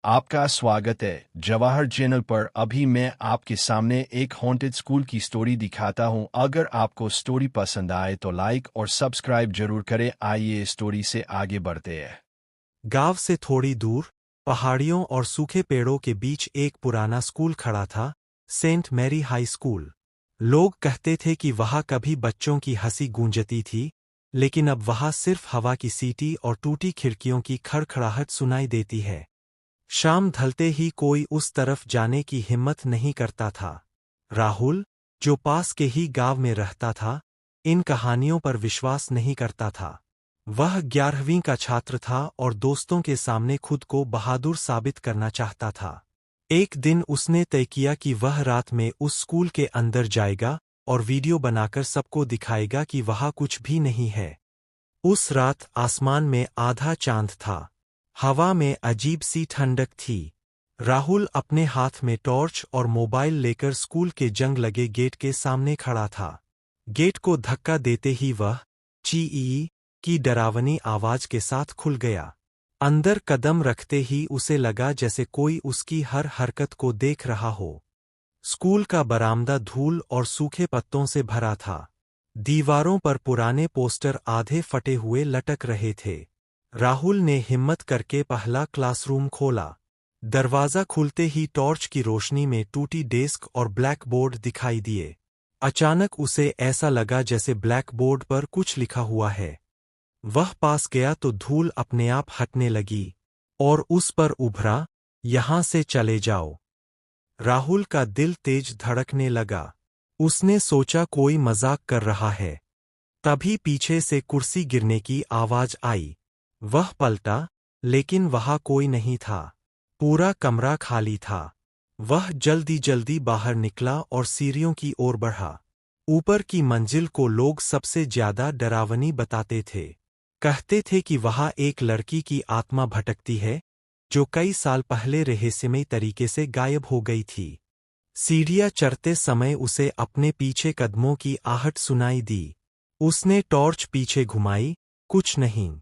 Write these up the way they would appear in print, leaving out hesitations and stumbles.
आपका स्वागत है जवाहर चैनल पर। अभी मैं आपके सामने एक हॉन्टेड स्कूल की स्टोरी दिखाता हूं। अगर आपको स्टोरी पसंद आए तो लाइक और सब्सक्राइब जरूर करें। आइए स्टोरी से आगे बढ़ते हैं। गांव से थोड़ी दूर पहाड़ियों और सूखे पेड़ों के बीच एक पुराना स्कूल खड़ा था, सेंट मैरी हाई स्कूल। लोग कहते थे कि वहां कभी बच्चों की हंसी गूंजती थी, लेकिन अब वहां सिर्फ हवा की सीटी और टूटी खिड़कियों की खड़खड़ाहट सुनाई देती है। शाम ढलते ही कोई उस तरफ जाने की हिम्मत नहीं करता था। राहुल, जो पास के ही गांव में रहता था, इन कहानियों पर विश्वास नहीं करता था। वह 11वीं का छात्र था और दोस्तों के सामने खुद को बहादुर साबित करना चाहता था। एक दिन उसने तय किया कि वह रात में उस स्कूल के अंदर जाएगा और वीडियो बनाकर सबको दिखाएगा कि वहां कुछ भी नहीं है। उस रात आसमान में आधा चांद था। हवा में अजीब सी ठंडक थी। राहुल अपने हाथ में टॉर्च और मोबाइल लेकर स्कूल के जंग लगे गेट के सामने खड़ा था। गेट को धक्का देते ही वह ची की डरावनी आवाज के साथ खुल गया। अंदर कदम रखते ही उसे लगा जैसे कोई उसकी हर हरकत को देख रहा हो। स्कूल का बरामदा धूल और सूखे पत्तों से भरा था। दीवारों पर पुराने पोस्टर आधे फटे हुए लटक रहे थे। राहुल ने हिम्मत करके पहला क्लासरूम खोला। दरवाजा खुलते ही टॉर्च की रोशनी में टूटी डेस्क और ब्लैक बोर्ड दिखाई दिए। अचानक उसे ऐसा लगा जैसे ब्लैक बोर्ड पर कुछ लिखा हुआ है। वह पास गया तो धूल अपने आप हटने लगी और उस पर उभरा, यहां से चले जाओ। राहुल का दिल तेज धड़कने लगा। उसने सोचा कोई मजाक कर रहा है। तभी पीछे से कुर्सी गिरने की आवाज आई। वह पलटा, लेकिन वहां कोई नहीं था। पूरा कमरा खाली था। वह जल्दी जल्दी बाहर निकला और सीढ़ियों की ओर बढ़ा। ऊपर की मंजिल को लोग सबसे ज्यादा डरावनी बताते थे। कहते थे कि वहां एक लड़की की आत्मा भटकती है, जो कई साल पहले रहस्यमयी तरीके से गायब हो गई थी। सीढ़ियां चढ़ते समय उसे अपने पीछे कदमों की आहट सुनाई दी। उसने टॉर्च पीछे घुमाई, कुछ नहीं।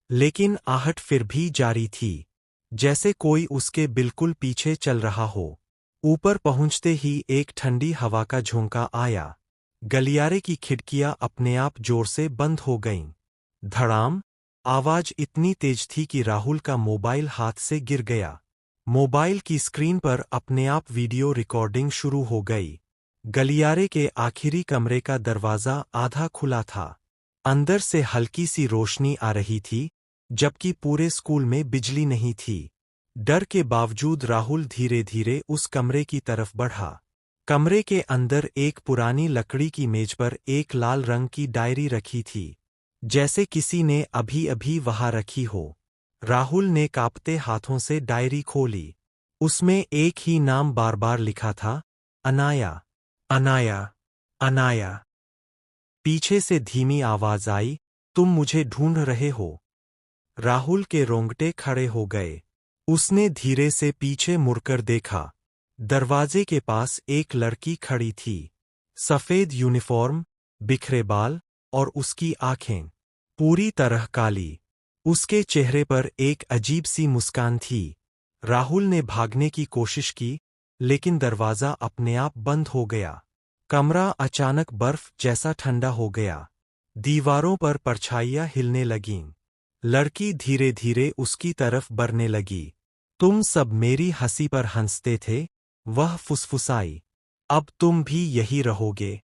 लेकिन आहट फिर भी जारी थी, जैसे कोई उसके बिल्कुल पीछे चल रहा हो। ऊपर पहुंचते ही एक ठंडी हवा का झोंका आया। गलियारे की खिड़कियां अपने आप जोर से बंद हो गईं। धड़ाम! आवाज इतनी तेज थी कि राहुल का मोबाइल हाथ से गिर गया। मोबाइल की स्क्रीन पर अपने आप वीडियो रिकॉर्डिंग शुरू हो गई। गलियारे के आखिरी कमरे का दरवाजा आधा खुला था। अंदर से हल्की सी रोशनी आ रही थी, जबकि पूरे स्कूल में बिजली नहीं थी। डर के बावजूद राहुल धीरे धीरे उस कमरे की तरफ बढ़ा। कमरे के अंदर एक पुरानी लकड़ी की मेज पर एक लाल रंग की डायरी रखी थी, जैसे किसी ने अभी अभी वहां रखी हो। राहुल ने कांपते हाथों से डायरी खोली। उसमें एक ही नाम बार बार लिखा था, अनाया, अनाया, अनाया। पीछे से धीमी आवाज आई, तुम मुझे ढूंढ रहे हो? राहुल के रोंगटे खड़े हो गए। उसने धीरे से पीछे मुड़कर देखा। दरवाजे के पास एक लड़की खड़ी थी। सफेद यूनिफॉर्म, बिखरे बाल और उसकी आंखें पूरी तरह काली। उसके चेहरे पर एक अजीब सी मुस्कान थी। राहुल ने भागने की कोशिश की, लेकिन दरवाजा अपने आप बंद हो गया। कमरा अचानक बर्फ जैसा ठंडा हो गया। दीवारों पर परछाइयां हिलने लगीं। लड़की धीरे धीरे उसकी तरफ बढ़ने लगी। तुम सब मेरी हंसी पर हंसते थे, वह फुसफुसाई। अब तुम भी यही रहोगे।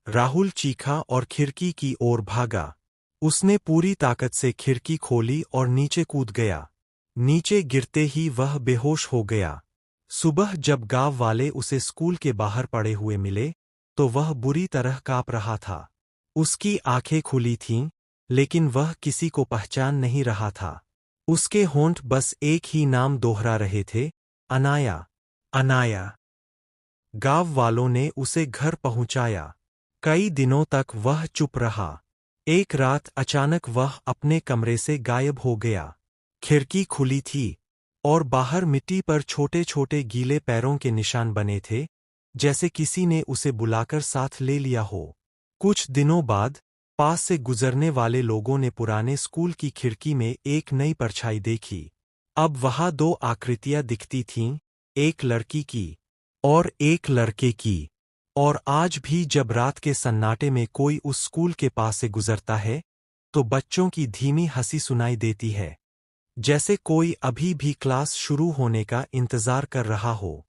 राहुल चीखा और खिड़की की ओर भागा। उसने पूरी ताकत से खिड़की खोली और नीचे कूद गया। नीचे गिरते ही वह बेहोश हो गया। सुबह जब गांव वाले उसे स्कूल के बाहर पड़े हुए मिले, तो वह बुरी तरह कांप रहा था। उसकी आंखें खुली थीं, लेकिन वह किसी को पहचान नहीं रहा था। उसके होंठ बस एक ही नाम दोहरा रहे थे, अनाया, अनाया। गांव वालों ने उसे घर पहुंचाया। कई दिनों तक वह चुप रहा। एक रात अचानक वह अपने कमरे से गायब हो गया। खिड़की खुली थी और बाहर मिट्टी पर छोटे छोटे गीले पैरों के निशान बने थे, जैसे किसी ने उसे बुलाकर साथ ले लिया हो। कुछ दिनों बाद पास से गुजरने वाले लोगों ने पुराने स्कूल की खिड़की में एक नई परछाई देखी। अब वहाँ दो आकृतियां दिखती थीं, एक लड़की की और एक लड़के की। और आज भी जब रात के सन्नाटे में कोई उस स्कूल के पास से गुजरता है, तो बच्चों की धीमी हंसी सुनाई देती है, जैसे कोई अभी भी क्लास शुरू होने का इंतजार कर रहा हो।